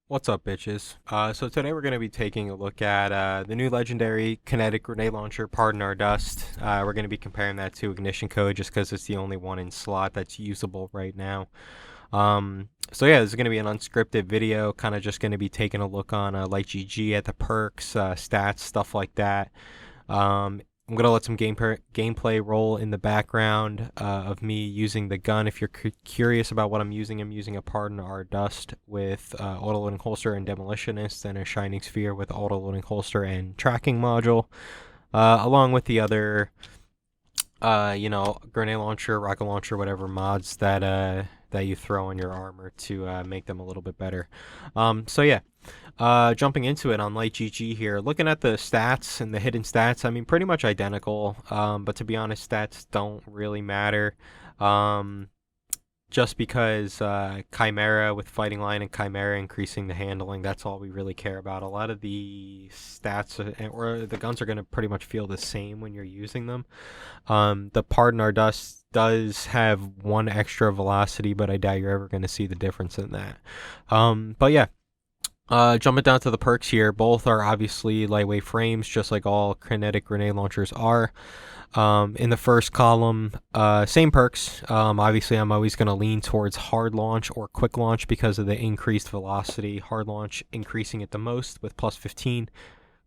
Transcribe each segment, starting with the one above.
What's up, bitches? So today we're going to be taking a look at the new legendary kinetic grenade launcher, Pardon Our Dust. We're going to be comparing that to Ignition Code just because it's the only one in slot that's usable right now. So yeah, this is going to be an unscripted video, kind of just going to be taking a look on Light GG at the perks, stats, stuff like that. I'm gonna let some gameplay roll in the background of me using the gun. If you're curious about what I'm using a Pardon Our Dust with Autoloading Holster and Demolitionist, and a Shining Sphere with Autoloading Holster and Tracking Module, along with the other, grenade launcher, rocket launcher, whatever mods that you throw on your armor to make them a little bit better. So yeah. Jumping into it on Light GG here, looking at the stats and the hidden stats, I mean, pretty much identical. But to be honest, stats don't really matter. Um, just because Chimera with Fighting Line and Chimera increasing the handling, that's all we really care about. A lot of the stats or the guns are going to pretty much feel the same when you're using them. The Pardon Our Dust does have one extra velocity, but I doubt you're ever going to see the difference in that. But yeah. Jumping down to the perks here, both are obviously lightweight frames, just like all kinetic grenade launchers are. In the first column, same perks. Obviously, I'm always going to lean towards hard launch or quick launch because of the increased velocity. Hard launch increasing it the most with plus 15,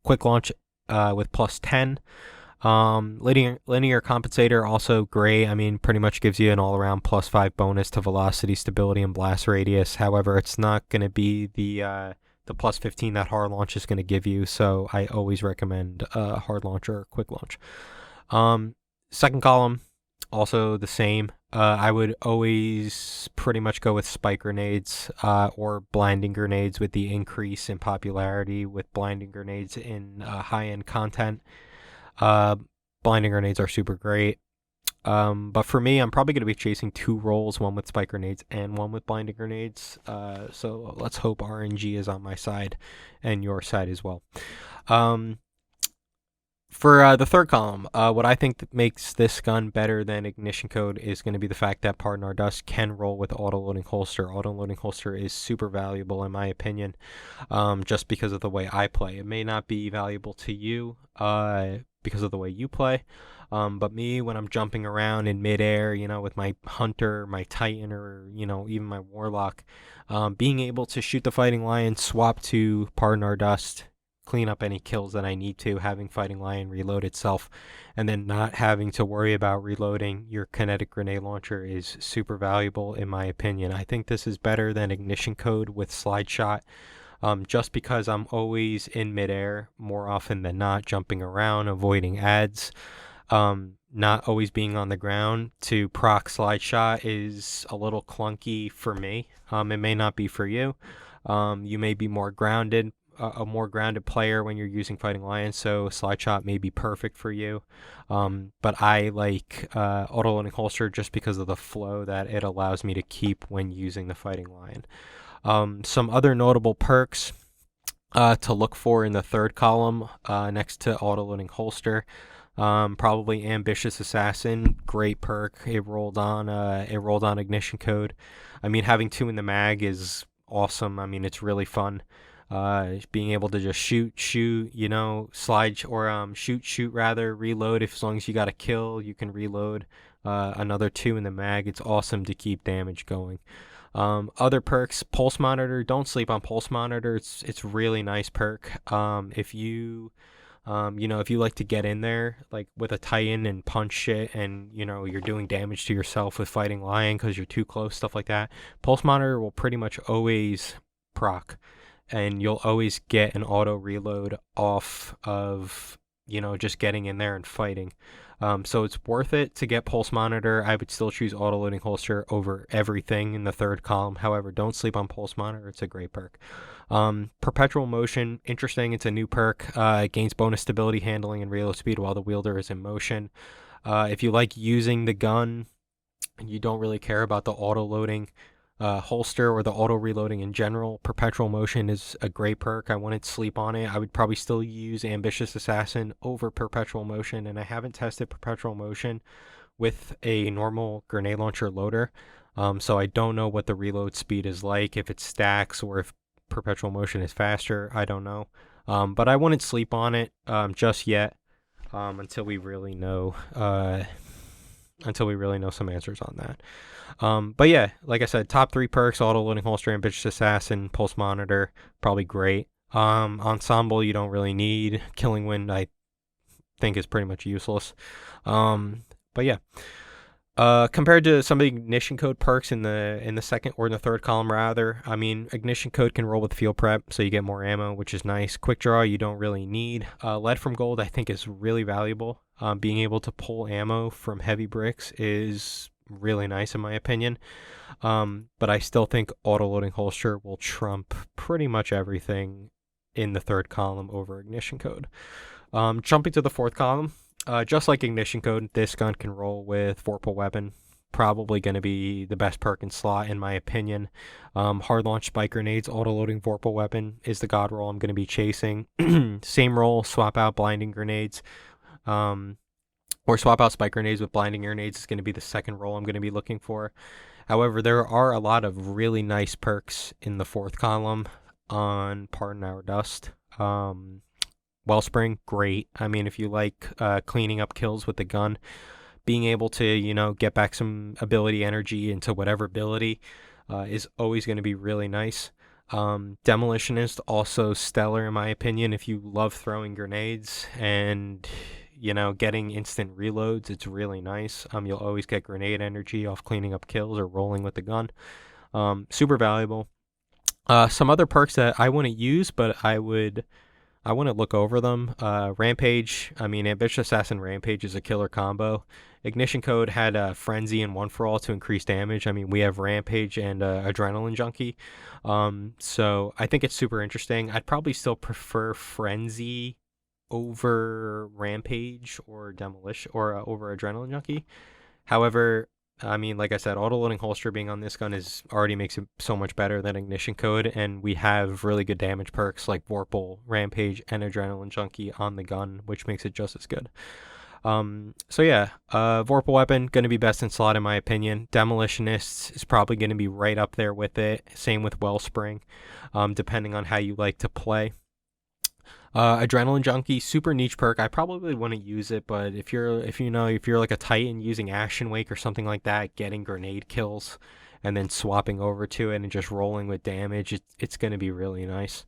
quick launch with plus 10. Linear compensator also great. I mean, pretty much gives you an all-around plus 5 bonus to velocity, stability, and blast radius. However, it's not going to be the plus 15 that hard launch is going to give you, so I always recommend hard launch or quick launch. Second column, also the same. I would always pretty much go with spike grenades or blinding grenades with the increase in popularity with blinding grenades in high-end content. Blinding grenades are super great. But for me, I'm probably going to be chasing two roles, one with spike grenades and one with blinding grenades. So let's hope RNG is on my side and your side as well. For the third column, what I think that makes this gun better than Ignition Code is going to be the fact that Pardon Our Dust can roll with Autoloading Holster. Autoloading Holster is super valuable in my opinion, just because of the way I play. It may not be valuable to you because of the way you play, but me, when I'm jumping around in midair, with my Hunter, my Titan, or, even my Warlock, being able to shoot the Fighting Lion, swap to Pardon Our Dust, clean up any kills that I need to, having Fighting Lion reload itself, and then not having to worry about reloading your kinetic grenade launcher is super valuable in my opinion. I think this is better than Ignition Code with Slide Shot, just because I'm always in midair more often than not, jumping around, avoiding ads. Not always being on the ground to proc Slide Shot is a little clunky for me. It may not be for you. You may be more grounded, a more grounded player when you're using Fighting Lion, so Slide Shot may be perfect for you. But I like Autoloading Holster just because of the flow that it allows me to keep when using the Fighting Lion. Some other notable perks to look for in the third column next to Autoloading Holster. Probably Ambitious Assassin, great perk. It rolled on Ignition Code. I mean, having two in the mag is awesome. I mean, it's really fun. Being able to just shoot, slide, or shoot rather, reload. As long as you got a kill, you can reload another two in the mag. It's awesome to keep damage going. Other perks, Pulse Monitor. Don't sleep on Pulse Monitor. It's really nice perk. If you like to get in there like with a Titan and punch shit, and you're doing damage to yourself with Fighting Lion because you're too close, stuff like that, Pulse Monitor will pretty much always proc, and you'll always get an auto reload off of just getting in there and fighting. So it's worth it to get Pulse Monitor. I would still choose Autoloading Holster over everything in the third column. However, don't sleep on Pulse Monitor. It's a great perk. Perpetual Motion, interesting. It's a new perk. It gains bonus stability, handling, and reload speed while the wielder is in motion. If you like using the gun and you don't really care about the auto-loading holster or the auto reloading in general, Perpetual Motion is a great perk. I wouldn't sleep on it. I would probably still use Ambitious Assassin over Perpetual Motion, and I haven't tested Perpetual Motion with a normal grenade launcher loader, so I don't know what the reload speed is like, if it stacks or if Perpetual Motion is faster. I don't know. But I wouldn't sleep on it just yet until we really know some answers on that. But yeah, like I said, top 3 perks: Autoloading Holster, Ambitious Assassin, Pulse Monitor, probably great. Ensemble you don't really need. Killing Wind I think is pretty much useless. But yeah. Compared to some of the ignition code perks in the second or in the third column rather, I mean, ignition code can roll with field prep, so you get more ammo, which is nice. Quick draw you don't really need. Lead from gold I think is really valuable. Being able to pull ammo from heavy bricks is really nice in my opinion. But I still think autoloading holster will trump pretty much everything in the third column over ignition code. Jumping to the fourth column. Just like ignition code, this gun can roll with Vorpal weapon. Probably going to be the best perk in slot in my opinion. Hard launch spike grenades, autoloading Vorpal weapon is the god roll I'm going to be chasing. Same roll, swap out blinding grenades. Or swap out spike grenades with blinding grenades is going to be the second roll I'm going to be looking for. However, there are a lot of really nice perks in the fourth column on Pardon Our Dust. Wellspring, great. I mean, if you like cleaning up kills with the gun, being able to, get back some ability energy into whatever ability is always going to be really nice. Demolitionist, also stellar in my opinion. If you love throwing grenades and, getting instant reloads, it's really nice. You'll always get grenade energy off cleaning up kills or rolling with the gun. Super valuable. Some other perks that I wouldn't use, but I want to look over them. Rampage, I mean, Ambitious Assassin Rampage is a killer combo. Ignition Code had Frenzy and One for All to increase damage. I mean, we have Rampage and Adrenaline Junkie. So I think it's super interesting. I'd probably still prefer Frenzy over Rampage or Demolition or over Adrenaline Junkie. However, I mean, like I said, autoloading holster being on this gun already makes it so much better than ignition code, and we have really good damage perks like Vorpal, Rampage, and Adrenaline Junkie on the gun, which makes it just as good. So yeah, Vorpal weapon gonna be best in slot in my opinion. Demolitionist is probably gonna be right up there with it. Same with Wellspring, depending on how you like to play. Adrenaline Junkie, super niche perk. I probably wouldn't use it, but if you're like a Titan using Ashen Wake or something like that, getting grenade kills and then swapping over to it and just rolling with damage, it's going to be really nice.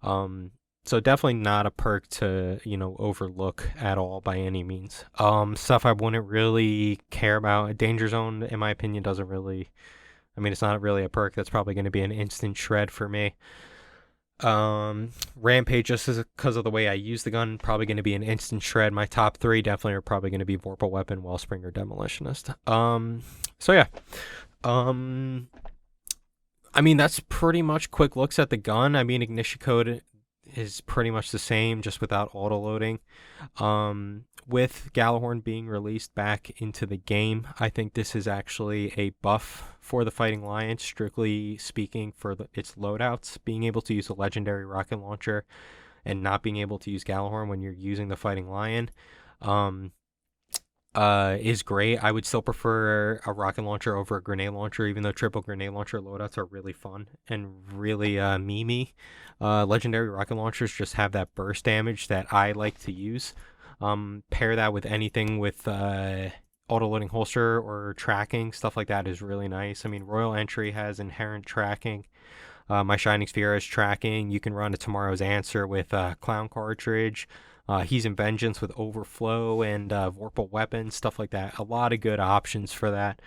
So definitely not a perk to overlook at all by any means. Stuff I wouldn't really care about. Danger Zone, in my opinion, doesn't really. I mean, it's not really a perk. That's probably going to be an instant shred for me. Rampage, just because of the way I use the gun, probably going to be an instant shred. My top 3 definitely are probably going to be Vorpal weapon, Wellspring, or Demolitionist. So yeah. I mean, that's pretty much quick looks at the gun. I mean, ignition code is pretty much the same, just without auto loading. With Gjallarhorn being released back into the game, I think this is actually a buff for the Fighting Lion, strictly speaking, for its loadouts. Being able to use a legendary rocket launcher and not being able to use Gjallarhorn when you're using the Fighting Lion is great. I would still prefer a rocket launcher over a grenade launcher, even though triple grenade launcher loadouts are really fun and really memey. Legendary rocket launchers just have that burst damage that I like to use. Pair that with anything with auto-loading holster or tracking, stuff like that is really nice. I mean, Royal Entry has inherent tracking. My Shining Sphere has tracking. You can run a Tomorrow's Answer with Clown Cartridge. He's in Vengeance with Overflow and Vorpal Weapon, stuff like that. A lot of good options for that.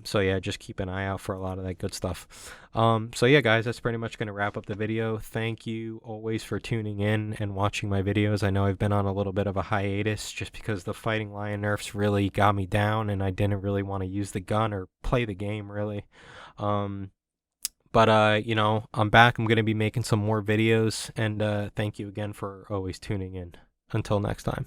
So yeah, just keep an eye out for a lot of that good stuff. So yeah, guys, that's pretty much going to wrap up the video. Thank you always for tuning in and watching my videos. I know I've been on a little bit of a hiatus just because the Fighting Lion nerfs really got me down and I didn't really want to use the gun or play the game really. But I'm back. I'm going to be making some more videos, and thank you again for always tuning in. Until next time.